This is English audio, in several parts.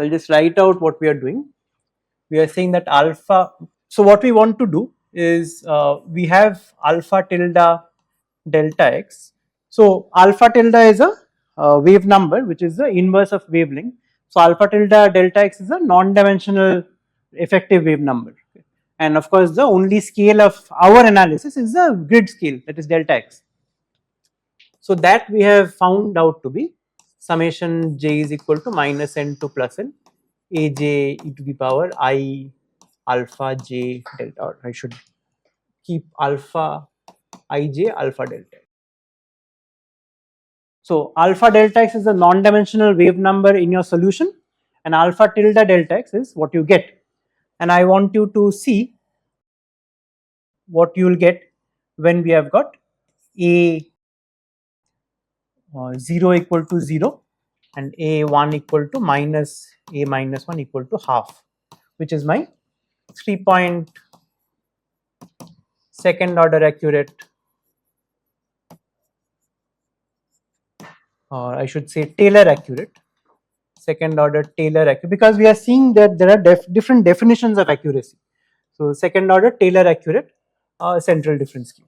So I'll just write out what we are doing. We are saying that alpha. So what we want to do is we have alpha tilde delta x. So alpha tilde is a wave number which is the inverse of wavelength. So alpha tilde delta x is a non-dimensional effective wave number. And of course, the only scale of our analysis is the grid scale, that is delta x. So that we have found out to be summation j is equal to minus n to plus n aj e to the power I alpha j delta, or I should keep alpha ij alpha delta. So alpha delta x is a non-dimensional wave number in your solution, and alpha tilde delta x is what you get. And I want you to see what you will get when we have got a 0 equal to 0 and a1 equal to minus a minus 1 equal to half, which is my 3-point second order accurate, or I should say Taylor accurate, second order Taylor accurate, because we are seeing that there are different definitions of accuracy. So second order Taylor accurate central difference scheme.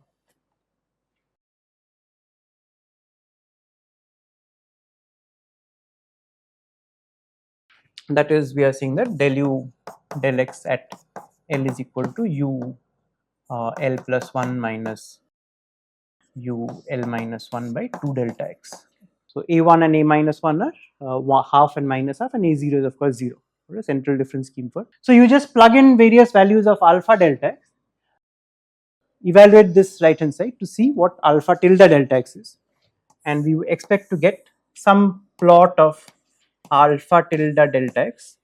That is, we are saying that del u del x at L is equal to u L plus 1 minus u L minus 1 by 2 delta x. So a1 and a minus 1 are half and minus half, and a0 is of course 0. A central difference scheme for. So you just plug in various values of alpha delta x, evaluate this right hand side to see what alpha tilde delta x is, and we expect to get some plot of alpha tilde delta x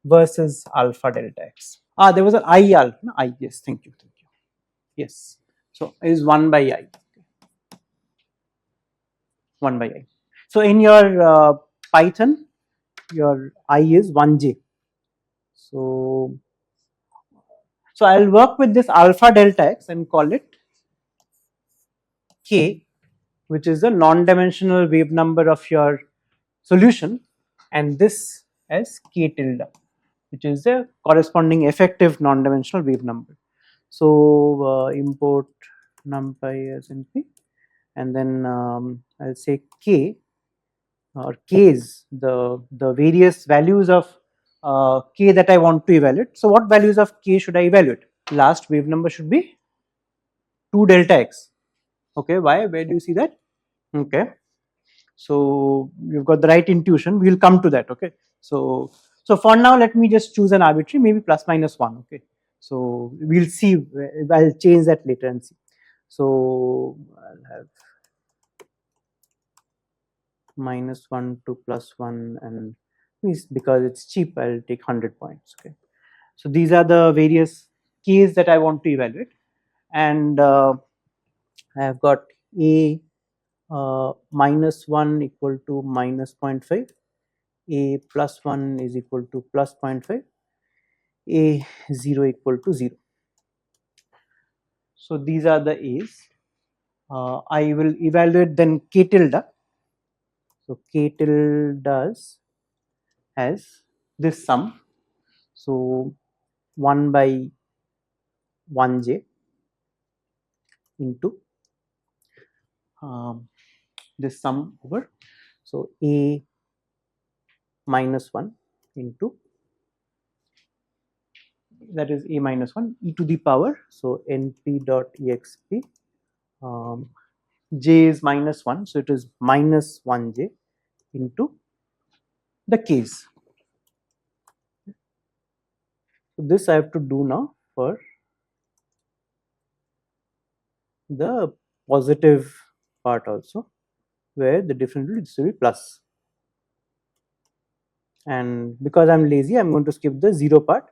versus alpha delta x. There was an I alpha, no, I, yes, thank you, yes. So it is 1 by I, 1 by I. So in your Python, your I is 1j. So I'll work with this alpha delta x and call it k, which is the non-dimensional wave number of your solution, and this as k tilde, which is the corresponding effective non-dimensional wave number. So import numpy as np, and then I'll say k, or k is the various values of k that I want to evaluate. So what values of k should I evaluate? Last wave number should be 2 delta x. Okay, why? Where do you see that? Okay, so you've got the right intuition. We'll come to that. Okay, so for now, let me just choose an arbitrary, maybe plus minus 1. Okay, so we'll see. I'll change that later and see. So I'll have minus 1 to plus 1, and because it's cheap, I'll take 100 points. Okay, so these are the various keys that I want to evaluate, and I have got a minus 1 equal to minus 0.5, a plus 1 is equal to plus 0.5, a 0 equal to 0. So these are the a's. I will evaluate then k tilde. So k tilde has this sum. So 1 by 1j into this sum over. So a minus 1 into, that is a minus 1 e to the power. So np dot exp, j is minus 1, so it is minus 1j into the k's. So this I have to do now for the positive part also, where the difference will still be plus. And because I'm lazy, I'm going to skip the 0 part,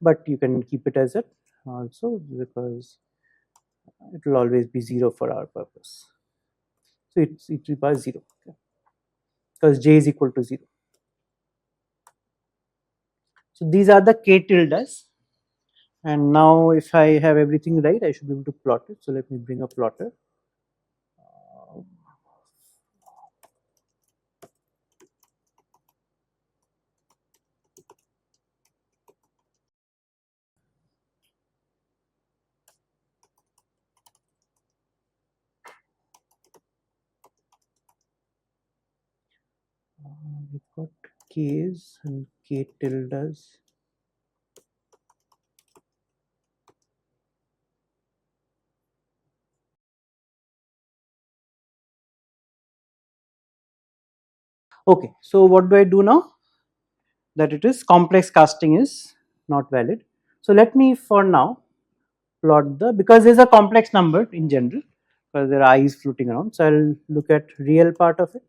but you can keep it as it also, because it will always be 0 for our purpose. So it's e to the power 0, okay, because j is equal to 0. So these are the k tildes, and now if I have everything right, I should be able to plot it. So let me bring a plotter. we've got K's and K tildes. Okay, so what do I do now? That it is complex casting is not valid. So let me for now plot the, because there's a complex number in general, because there are i's floating around. So I'll look at real part of it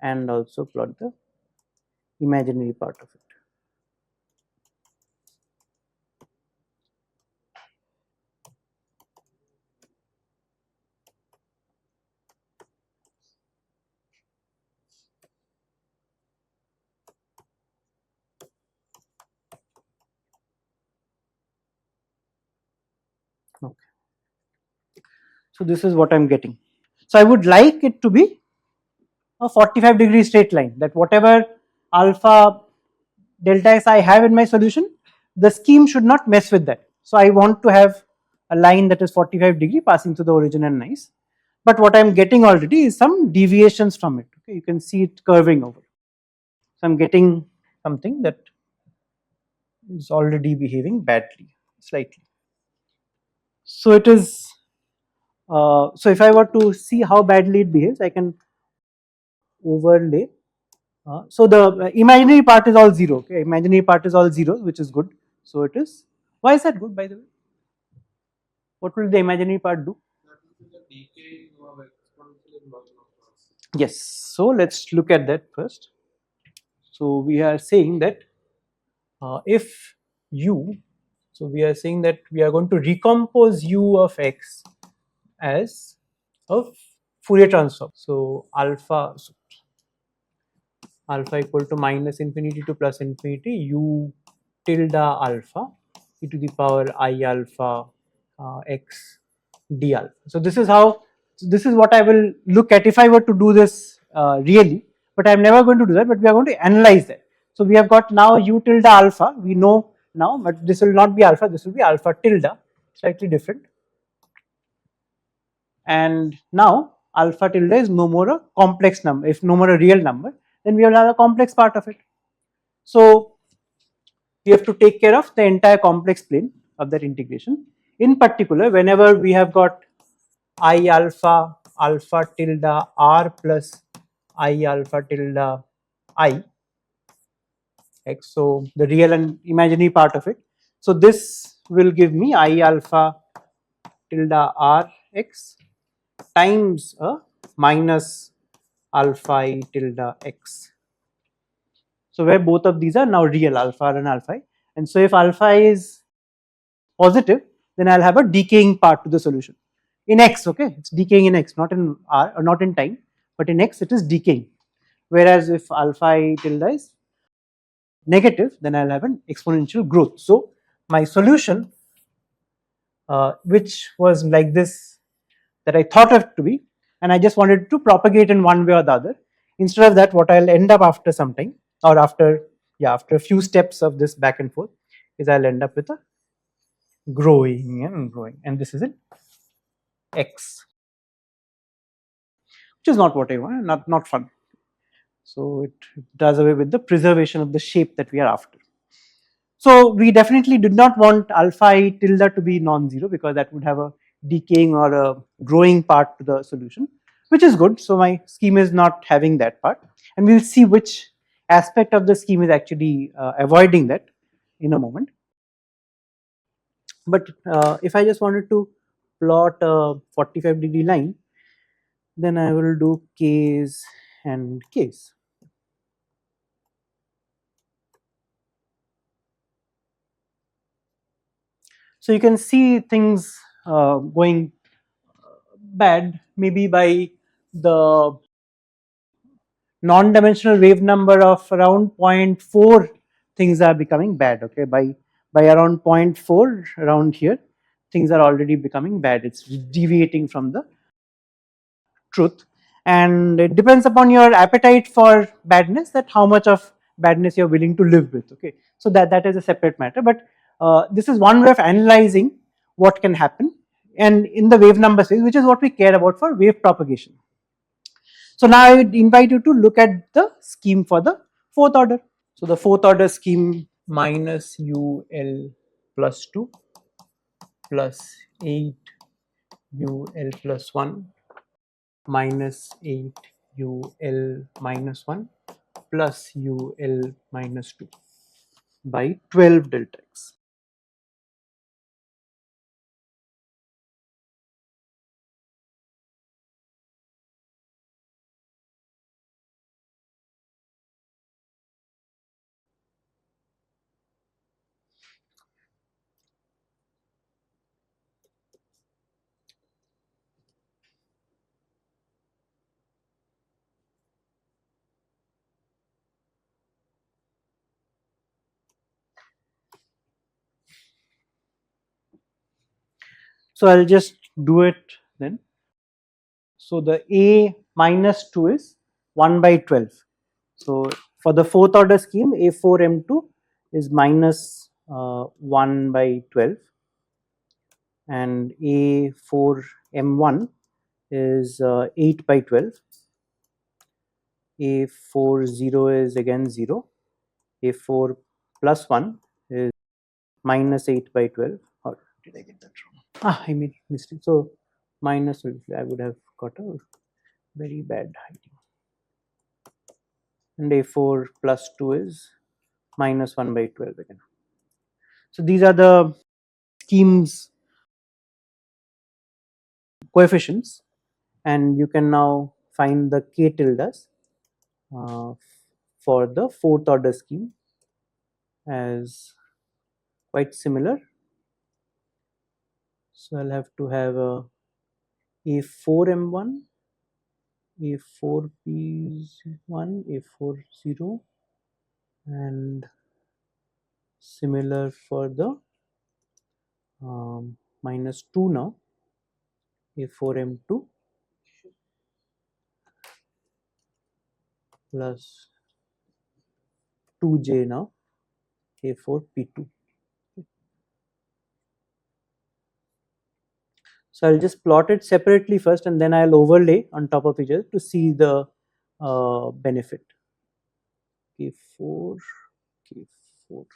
and also plot the imaginary part of it. Okay. So this is what I'm getting. So I would like it to be a 45-degree straight line, that whatever alpha delta x I have in my solution, the scheme should not mess with that. So I want to have a line that is 45-degree passing through the origin and nice. But what I'm getting already is some deviations from it. Okay, you can see it curving over. So I'm getting something that is already behaving badly, slightly. So it is. So if I were to see how badly it behaves, I can overlay. So the imaginary part is all 0. Okay, imaginary part is all 0, which is good. So it is. Why is that good, by the way? What will the imaginary part do? Yes. So let's look at that first. So we are saying that if u, so we are saying that we are going to recompose u of x as a Fourier transform. So alpha equal to minus infinity to plus infinity u tilde alpha e to the power I alpha x d alpha. So this is how, so this is what I will look at if I were to do this really, but I am never going to do that, but we are going to analyze that. So we have got now u tilde alpha, we know now, but this will not be alpha, this will be alpha tilde, slightly different. And now alpha tilde is no more a complex number, if no more a real number, then we will have a complex part of it. So we have to take care of the entire complex plane of that integration. In particular, whenever we have got I alpha tilde r plus I alpha tilde I x, so the real and imaginary part of it. So this will give me I alpha tilde r x times a minus alpha I tilde x. So where both of these are now real, alpha and alpha I. And so if alpha is positive, then I'll have a decaying part to the solution. In x, okay, it's decaying in x, not in r or not in time, but in x it is decaying. Whereas if alpha I tilde is negative, then I'll have an exponential growth. So my solution, which was like this, that I thought of it to be, and I just wanted to propagate in one way or the other. Instead of that, what I'll end up after some time, or after a few steps of this back and forth, is I'll end up with a growing and growing, and this is in x, which is not what I want, not fun. So it does away with the preservation of the shape that we are after. So we definitely did not want alpha I tilde to be non-zero, because that would have a decaying or a growing part to the solution, which is good. So my scheme is not having that part, and we'll see which aspect of the scheme is actually avoiding that in a moment. But if I just wanted to plot a 45-degree line, then I will do k's and k's. So you can see things going bad, maybe by the non-dimensional wave number of around 0.4, things are becoming bad. Okay, by around 0.4 around here, things are already becoming bad. It's deviating from the truth, and it depends upon your appetite for badness, that how much of badness you're willing to live with. Okay, so that is a separate matter, but this is one way of analyzing what can happen, and in the wave number space, which is what we care about for wave propagation. So now I would invite you to look at the scheme for the fourth order. So the fourth order scheme minus UL plus 2 plus 8UL plus 1 minus 8UL minus 1 plus UL minus 2 by 12 delta x. So I'll just do it then. So the A minus 2 is 1 by 12. So for the fourth order scheme, A4M2 is minus 1 by 12, and A4M1 is 8 by 12. A40 is again 0. A4 plus 1 is minus 8 by 12. Or did I get that wrong? I made mistake. So minus, I would have got a very bad hiding. And A4 plus 2 is minus 1 by 12 again. So these are the schemes coefficients, and you can now find the k tildes for the fourth order scheme as quite similar. So I'll have to have a A4M1, A4P1, A40, and similar for the minus 2 now, A4M2 plus 2J now, A4P2. So I'll just plot it separately first, and then I'll overlay on top of each other to see the benefit. K4, K4.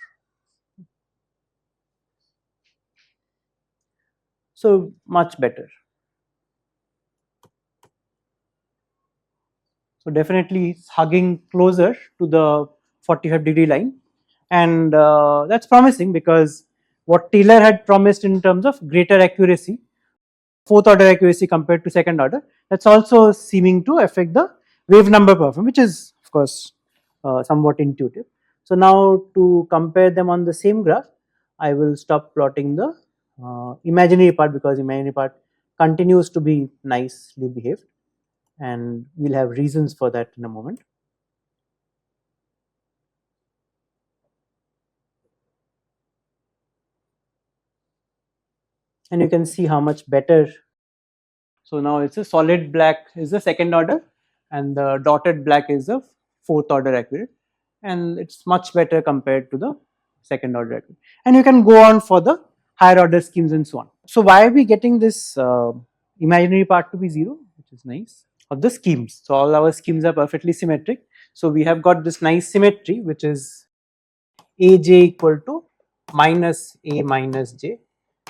So much better. So definitely it's hugging closer to the 45-degree line, and that's promising because what Taylor had promised in terms of greater accuracy, fourth order accuracy compared to second order, that's also seeming to affect the wave number performance, which is of course somewhat intuitive. So now to compare them on the same graph, I will stop plotting the imaginary part because imaginary part continues to be nicely behaved, and we'll have reasons for that in a moment. And you can see how much better. So now it's a solid black is the second order, and the dotted black is the fourth order accurate, and it's much better compared to the second order accurate. And you can go on for the higher order schemes and so on. So why are we getting this imaginary part to be 0, which is nice, of the schemes? So all our schemes are perfectly symmetric. So we have got this nice symmetry, which is Aj equal to minus A minus J,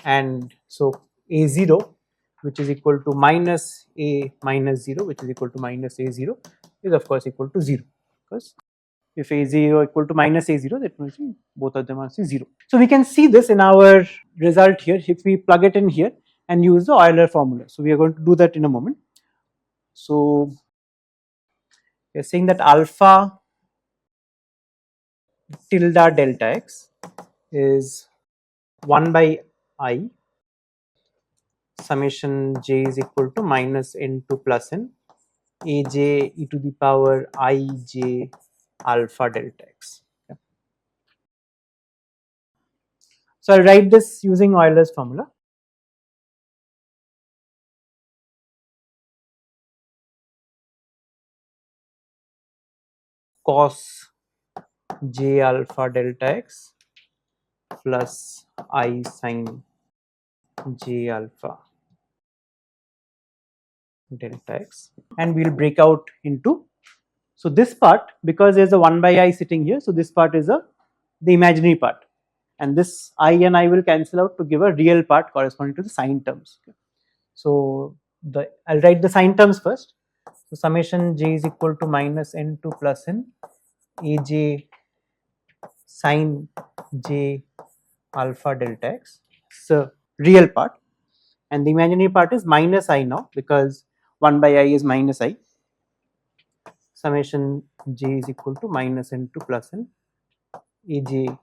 and so A0, which is equal to minus A minus 0, which is equal to minus A0, is of course equal to 0, because if A0 equal to minus A0, that means both of them are 0. So we can see this in our result here if we plug it in here and use the Euler formula. So we are going to do that in a moment. So we are saying that alpha tilde delta x is 1 by I summation j is equal to minus n2 plus n aj e to the power ij alpha delta x. Okay. So I'll write this using Euler's formula. Cos j alpha delta x plus I sin j alpha delta x, and we'll break out into, so this part, because there's a 1 by I sitting here, so this part is the imaginary part, and this I and I will cancel out to give a real part corresponding to the sine terms. So I'll write the sine terms first. So summation j is equal to minus n2 plus n aj sine j alpha delta x. So real part, and the imaginary part is minus I now, because 1 by I is minus I. Summation j is equal to minus n2 plus n aj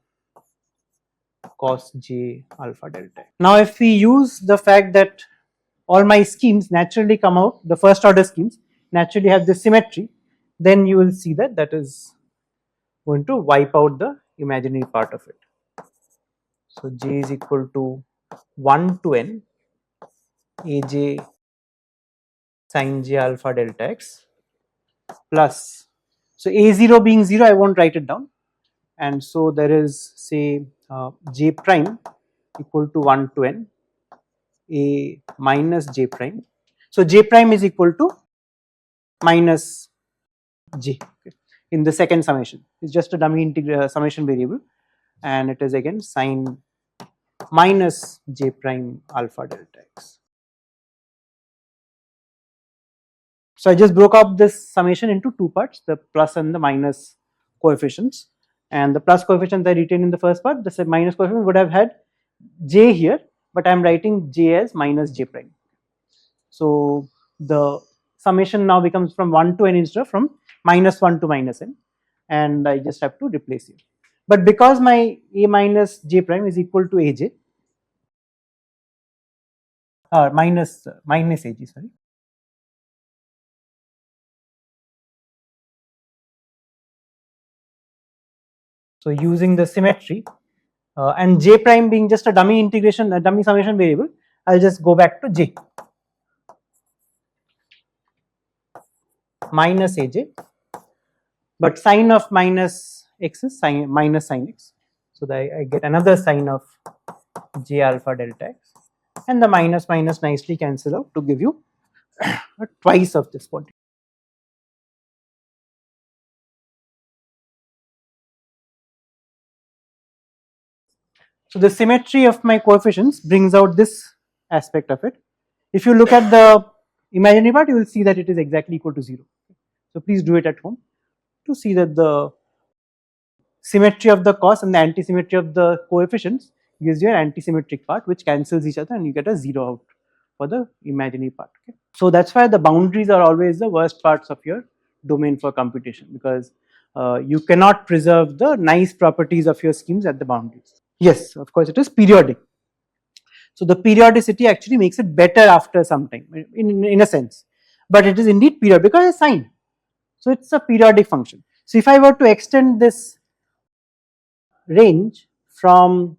cos j alpha delta. Now if we use the fact that all my schemes naturally come out, the first order schemes naturally have this symmetry, then you will see that that is going to wipe out the imaginary part of it. So j is equal to 1 to n aj sin j alpha delta x plus, so a0 being 0, I won't write it down, and so there is, say, j prime equal to 1 to n a minus j prime. So j prime is equal to minus j, okay, in the second summation. It's just a dummy summation variable, and it is again sine minus j prime alpha delta x. So I just broke up this summation into two parts, the plus and the minus coefficients, and the plus coefficients I retained in the first part, the minus coefficient would have had j here, but I am writing j as minus j prime. So the summation now becomes from 1 to n instead of from minus 1 to minus n, and I just have to replace it. But because my a minus j prime is equal to aj, minus aj, sorry. So using the symmetry, and j prime being just a dummy integration, a dummy summation variable, I'll just go back to j minus aj, but sine of minus x is sine minus sine x, so that I get another sine of j alpha delta x, and the minus minus nicely cancel out to give you twice of this quantity. So the symmetry of my coefficients brings out this aspect of it. If you look at the imaginary part, you will see that it is exactly equal to 0. So please do it at home to see that the symmetry of the cos and the anti-symmetry of the coefficients gives you an anti-symmetric part which cancels each other, and you get a 0 out for the imaginary part. Okay. So that's why the boundaries are always the worst parts of your domain for computation, because you cannot preserve the nice properties of your schemes at the boundaries. Yes, of course it is periodic. So the periodicity actually makes it better after some time, in a sense, but it is indeed periodic because it's sine. So it's a periodic function. So if I were to extend this range from,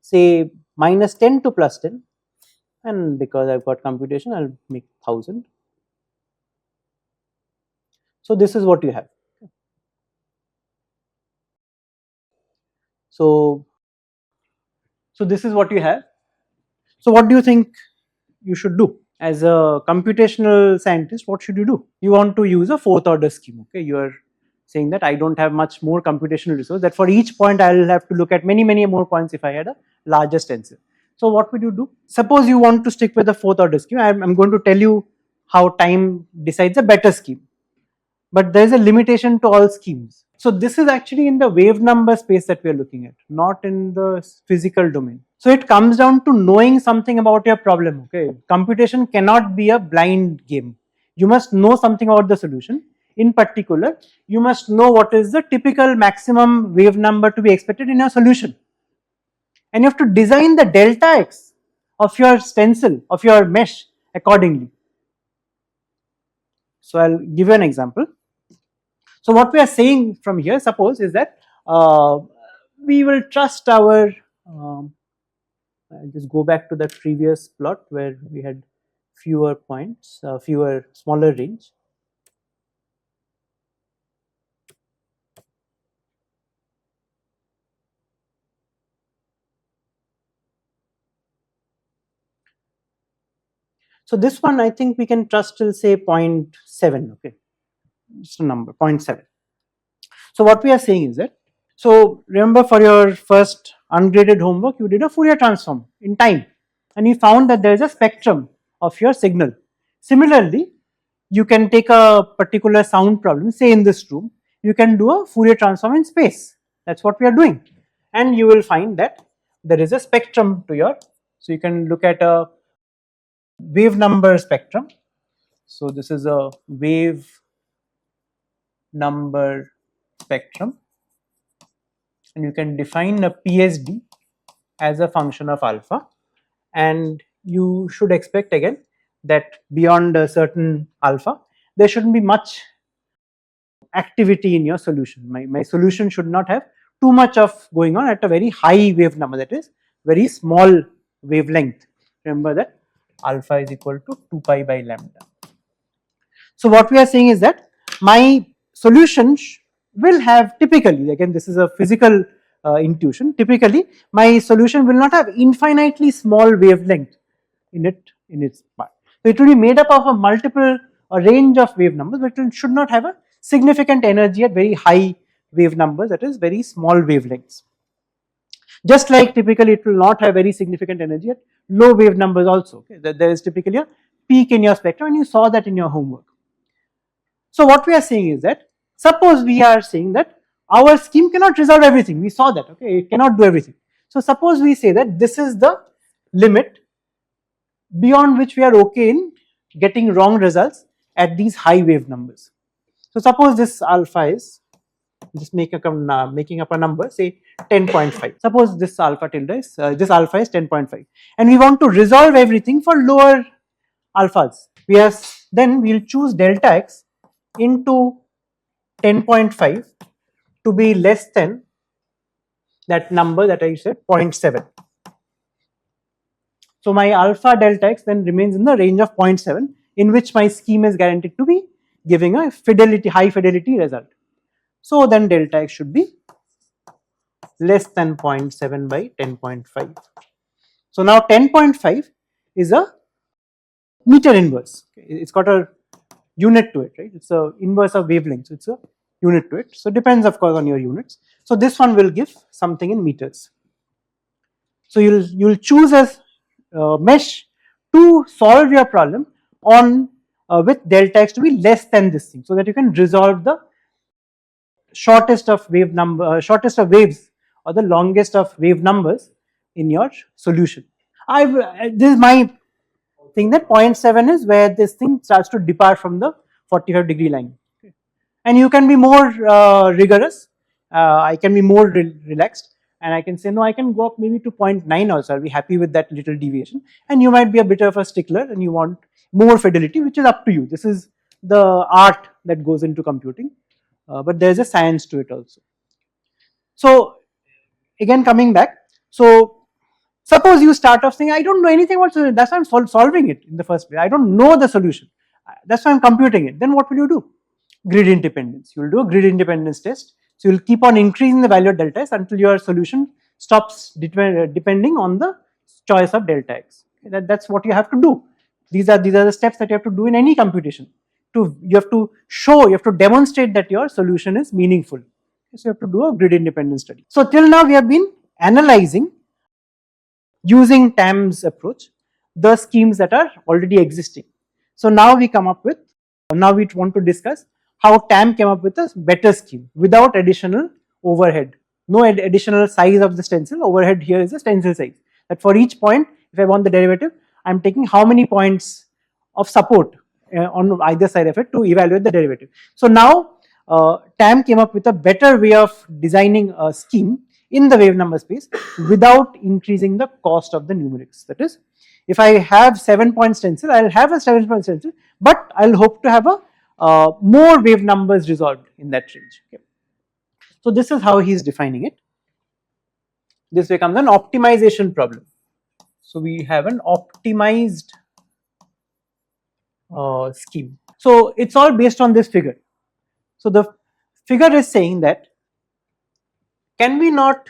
say, minus 10 to plus 10, and because I've got computation, I'll make 1000. So this is what you have. So this is what you have. So what do you think you should do as a computational scientist? What should you do? You want to use a fourth order scheme. Okay, you are saying that I don't have much more computational resource, that for each point I'll have to look at many more points if I had a larger stencil. So what would you do? Suppose you want to stick with the fourth order scheme. I'm going to tell you how time decides a better scheme, but there is a limitation to all schemes. So this is actually in the wave number space that we are looking at, not in the physical domain. So it comes down to knowing something about your problem. Okay, computation cannot be a blind game. You must know something about the solution. In particular, you must know what is the typical maximum wave number to be expected in your solution, and you have to design the delta x of your stencil, of your mesh, accordingly. So I'll give you an example. So what we are saying from here, suppose, is that we will trust our, I'll just go back to the previous plot where we had fewer points, smaller range. So this one I think we can trust till say 0.7, okay, just a number 0.7. So what we are saying is that, so remember for your first ungraded homework you did a Fourier transform in time and you found that there is a spectrum of your signal. Similarly, you can take a particular sound problem, say in this room, you can do a Fourier transform in space. That's what we are doing, and you will find that there is a spectrum to your, so you can look at a wave number spectrum. So this is a wave number spectrum, and you can define a PSD as a function of alpha, and you should expect again that beyond a certain alpha there shouldn't be much activity in your solution. My solution should not have too much of going on at a very high wave number, that is very small wavelength. Remember that alpha is equal to 2 pi by lambda. So what we are saying is that my solution will have, typically, again this is a physical intuition, typically my solution will not have infinitely small wavelength in its part. So it will be made up of a range of wave numbers, but it should not have a significant energy at very high wave numbers, that is very small wavelengths. Just like typically it will not have very significant energy at low wave numbers also. Okay? That there is typically a peak in your spectrum, and you saw that in your homework. So what we are saying is that, suppose we are saying that our scheme cannot resolve everything, we saw that, okay, it cannot do everything. So suppose we say that this is the limit beyond which we are okay in getting wrong results at these high wave numbers. So suppose this alpha is, just making up a number, say 10.5. Suppose this alpha tilde is, this alpha is 10.5, and we want to resolve everything for lower alphas. Then we will choose delta x into 10.5 to be less than that number that I said 0.7. So my alpha delta x then remains in the range of 0.7, in which my scheme is guaranteed to be giving a high fidelity result. So then delta x should be less than 0.7 by 10.5. So now 10.5 is a meter inverse. It's got a unit to it, right? It's a inverse of wavelength, so it's a unit to it. So depends of course on your units. So this one will give something in meters. So you'll choose as mesh to solve your problem on with delta x to be less than this thing, so that you can resolve the shortest of shortest of waves or the longest of wave numbers in your solution. This is my thing, that 0.7 is where this thing starts to depart from the 45-degree line. Okay. And you can be more rigorous, I can be more relaxed, and I can say no, I can go up maybe to 0.9 also, I'll be happy with that little deviation. And you might be a bit of a stickler and you want more fidelity, which is up to you. This is the art that goes into computing, but there is a science to it also. So again coming back, so suppose you start off saying I don't know anything about solution, that's why I'm solving it in the first place, I don't know the solution, that's why I'm computing it. Then what will you do? Grid independence. You will do a grid independence test. So you will keep on increasing the value of delta s until your solution stops depending on the choice of delta x. That's what you have to do. These are the steps that you have to do in any computation. You have to show, you have to demonstrate that your solution is meaningful. So you have to do a grid independence study. So till now we have been analyzing, using TAM's approach, the schemes that are already existing. So now we want to discuss how TAM came up with a better scheme without additional overhead. No additional size of the stencil, overhead here is the stencil size. That for each point, if I want the derivative, I am taking how many points of support on either side of it to evaluate the derivative. So now TAM came up with a better way of designing a scheme in the wave number space without increasing the cost of the numerics. That is, if I have 7-point stencil, I will have a 7-point stencil, but I will hope to have a more wave numbers resolved in that range. Okay. So this is how he is defining it. This becomes an optimization problem. So we have an optimized scheme. So it's all based on this figure. So the figure is saying that, can we not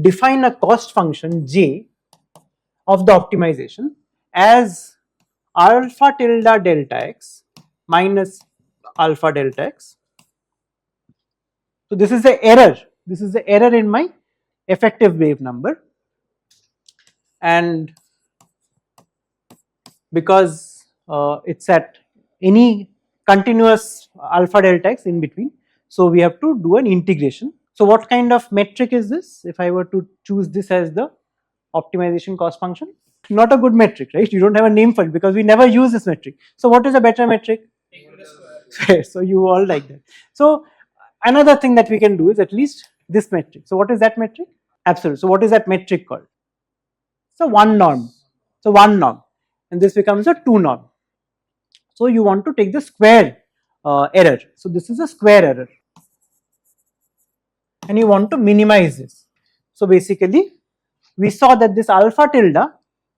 define a cost function j of the optimization as alpha tilde delta x minus alpha delta x. So this is the error. This is the error in my effective wave number, and because it's at any continuous alpha delta x in between, so we have to do an integration. So what kind of metric is this? If I were to choose this as the optimization cost function, not a good metric, right? You don't have a name for it because we never use this metric. So what is a better metric? So you all like that. So another thing that we can do is at least this metric. So what is that metric? Absolute. So what is that metric called? So one norm. So one norm, and this becomes a two norm. So you want to take the square error. So this is a square error, and you want to minimize this. So basically, we saw that this alpha tilde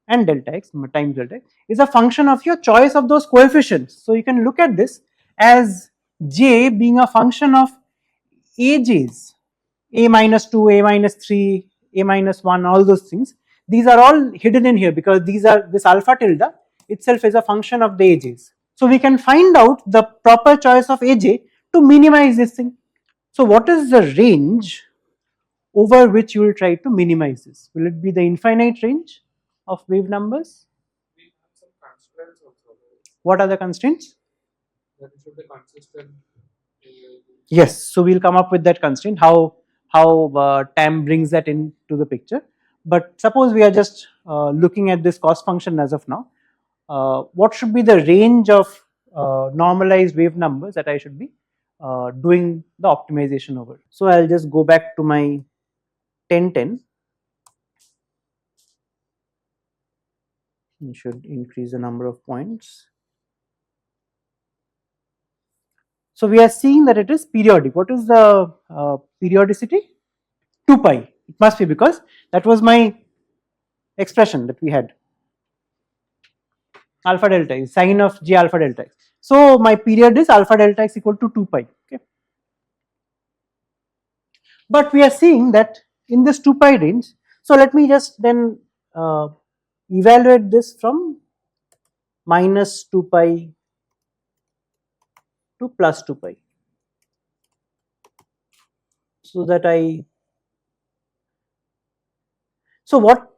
and delta x times delta x is a function of your choice of those coefficients. So you can look at this as j being a function of aj's, a minus 2, a minus 3, a minus 1, all those things. These are all hidden in here because these are, this alpha tilde itself is a function of the aj's. So we can find out the proper choice of aj to minimize this thing. So what is the range over which you will try to minimize this? Will it be the infinite range of wave numbers? We have some constraints also. What are the constraints? That it should be consistent. Yes, so we'll come up with that constraint, how TAM brings that into the picture. But suppose we are just looking at this cost function as of now. What should be the range of normalized wave numbers that I should be doing the optimization over? So I'll just go back to my 1010. You should increase the number of points. So we are seeing that it is periodic. What is the periodicity? 2 pi. It must be because that was my expression that we had. Alpha delta is sine of j alpha delta x. So my period is alpha delta x equal to 2 pi. Okay. But we are seeing that in this 2 pi range. So let me just then evaluate this from minus 2 pi to plus 2 pi. So that so what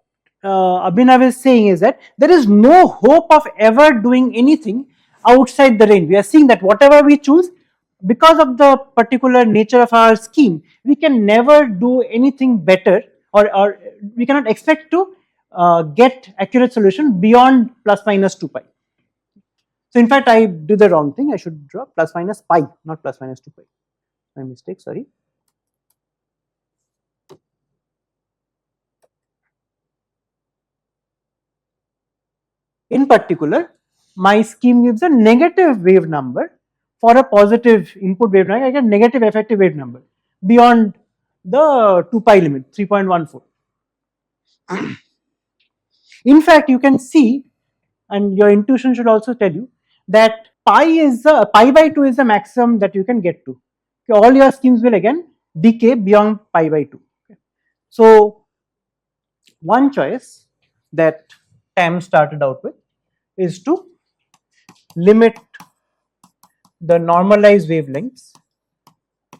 Abhinav is saying is that there is no hope of ever doing anything outside the range. We are seeing that whatever we choose, because of the particular nature of our scheme, we can never do anything better, or we cannot expect to get accurate solution beyond plus minus 2 pi. So in fact, I did the wrong thing. I should draw plus minus pi, not plus minus 2 pi. My mistake, sorry. In particular, my scheme gives a negative wave number. For a positive input wave number, I get negative effective wave number beyond the 2 pi limit, 3.14. In fact, you can see, and your intuition should also tell you, that pi by 2 is the maximum that you can get to. Okay, all your schemes will again decay beyond pi by 2. Okay. So one choice that TAM started out with is to limit the normalized wavelengths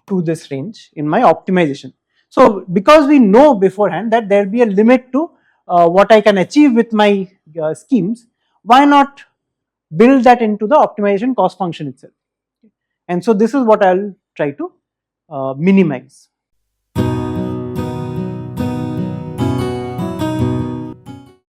to this range in my optimization. So because we know beforehand that there will be a limit to what I can achieve with my schemes, why not build that into the optimization cost function itself? And so this is what I'll try to minimize.